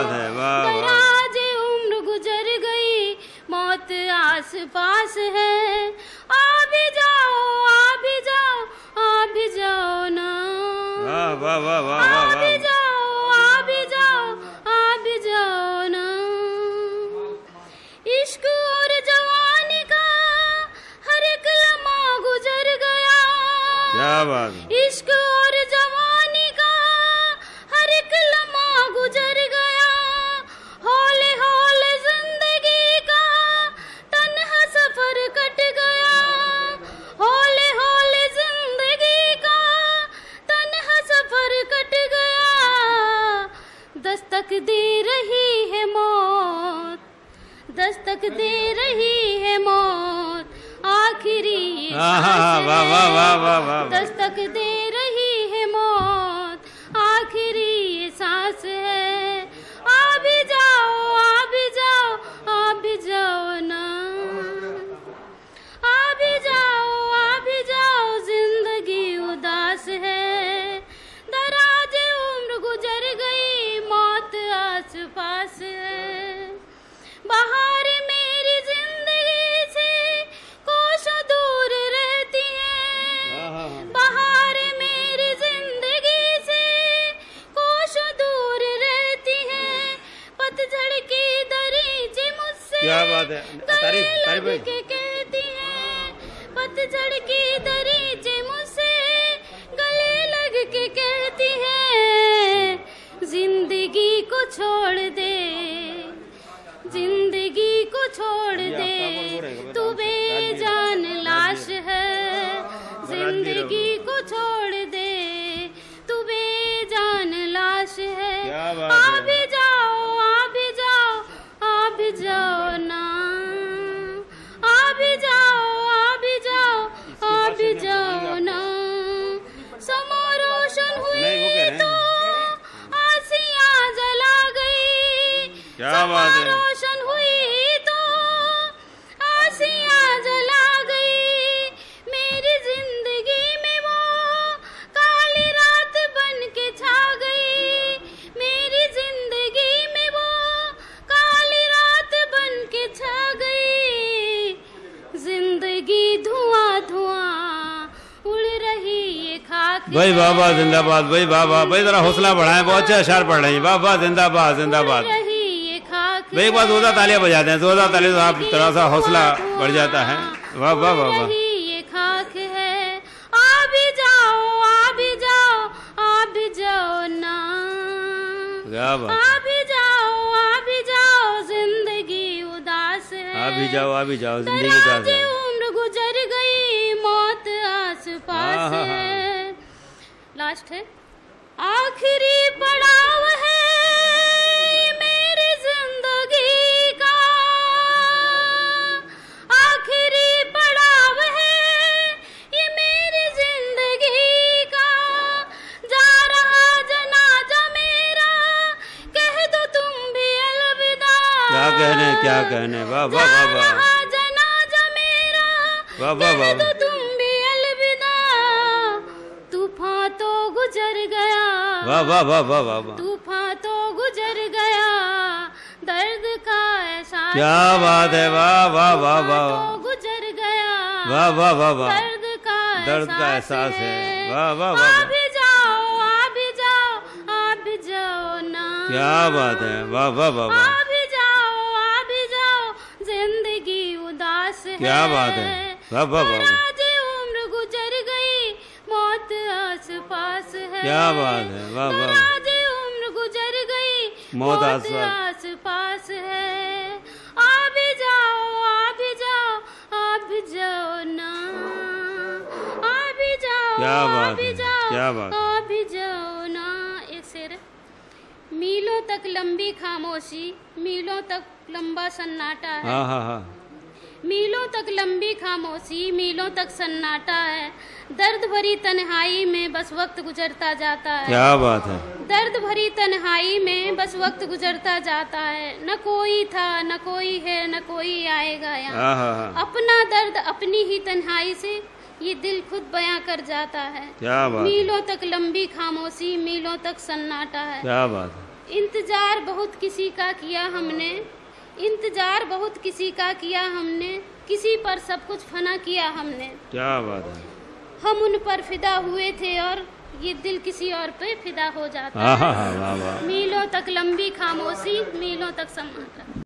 बात है, वाह वाह। दराज उम्र गुजर गई, मौत आस पास है। आ भी जाओ, आ भी जाओ, आ भी जाओ ना। वाह वाह वाह वाह आ वाह भी जाओ, आ भी जाओ, आ भी जाओ ना। इश्क और जवानी का हर एक लम्हा गुजर गया। क्या बात है। इश्क और जवानी का हर एक लम्हा गुजर गया। हौले हौले जिंदगी का तन्हा सफर कट गया। हौले हौले जिंदगी का तन्हा सफर कट गया। दस्तक दे रही है मौत, दस्तक दे रही है मौत, आखिरी सांस वाह वाह वाह वाह वाह। दस्तक दे रही है मौत, आखिरी सांस है। आ भी जाओ, आ भी जाओ, आ भी जाओ ना। आ भी जाओ, आ भी जाओ, जिंदगी उदास है। दराज उम्र गुजर गई, मौत आस पास है। बाहर मेरी जिंदगी से कोसों दूर रहती है। बाहर मेरी जिंदगी से कोसों दूर रहती है। पतझड़ की दरीचे मुझसे क्या बात है। तारीफ तारीफ भाई। के कहती है। पतझड़ की दरीचे मुझसे गले लग के कहती है, जिंदगी को छोड़ दे, जिंदगी को छोड़ दे, तू बेजान लाश है। जिंदगी को छोड़ दे, तू बेजान लाश है। आ भी जाओ, आ भी जाओ, आ भी जाओ ना। आ भी जाओ, आ भी जाओ, आ भी जाओ ना। समा रोशन हुई तो आसियां जला गई। क्या बात है। रोशन हुई तो आसियां जला गई। मेरी जिंदगी में वो काली रात बन के छा गई। मेरी जिंदगी में वो काली रात बन के छा गई। जिंदगी धुआं धुआं उड़ रही ये खाक। भाई वाह वाह, जिंदाबाद भाई, वाह वाह भाई। जरा हौसला बढ़ाएं, बहुत अच्छे अशार पढ़ रहे हैं। वाह वाह, जिंदाबाद जिंदाबाद भाई। एक बार जोरदार तालियां बजाते हैं, जोरदार तालियां तो आप थोड़ा सा हौसला बढ़ जाता है। वाह वाह वाह वाह। ये खाक है। आ भी जाओ, आ भी जाओ, आ भी जाओ ना। क्या बात। आ भी जाओ, आ भी जाओ, जिंदगी उदास है। आ भी जाओ, आ भी जाओ, जिंदगी उदास है। उम्र गुजर गई, मौत आस पास है। लास्ट है। आखिरी पड़ाव है मेरी जिंदगी का। आखिरी पड़ाव है ये मेरी जिंदगी का। जा रहा जनाजा मेरा, कह दो तुम भी अलविदा। क्या कहने, क्या कहने। वाह वाह वाह वाह। जनाजा मेरा, वाह वाह वाह। कह दो तुम भी अलविदा। तूफान तो गुजर गया। वाह वाह वाह वाह वाह वाह। तूफान तो गुजर गया, दर्द का एहसास। क्या बात है। वाह वाह वाह वाह। तो गुजर गया, वाह वाह वाह वाह। दर्द का एहसास है। वाह वाह वाह। आ भी जाओ, आ भी जाओ, आ भी जाओ ना। क्या बात है। वाह वाह वाह वाह। आ भी जाओ, आ भी जाओ, जिंदगी उदास है। क्या बात है। वाह वाह वाह। उम्र गुजर गई, मौत आस पास है। क्या बात है। वाह वाह। उम्र गुजर गई, मौत आस पास है। आ भी जाओ, आ भी जाओ, आ भी जाओ ना। आ भी जाओ, क्या आ बात भी है। जाओ, क्या बात। आ भी जाओ ना। एक शेर है। मीलों तक लंबी खामोशी, मीलों तक लंबा सन्नाटा है। हाँ हाँ हाँ। मीलों तक लंबी खामोशी, मीलों तक सन्नाटा है। दर्द भरी तन्हाई में बस वक्त गुजरता जाता है। क्या बात है। दर्द भरी तन्हाई में बस वक्त गुजरता जाता है। न कोई था, न कोई है, न कोई आएगा यहाँ। अपना दर्द अपनी ही तन्हाई से ये दिल खुद बयां कर जाता है। क्या बात। मीलों तक लंबी खामोशी, मीलों तक सन्नाटा है। क्या बात है। इंतजार बहुत किसी का किया हमने, इंतजार बहुत किसी का किया हमने, किसी पर सब कुछ फना किया हमने। क्या बात है। हम उन पर फिदा हुए थे और ये दिल किसी और पे फिदा हो जाता है। वाह वाह। मीलों तक लंबी खामोशी, मीलों तक सन्नाटा।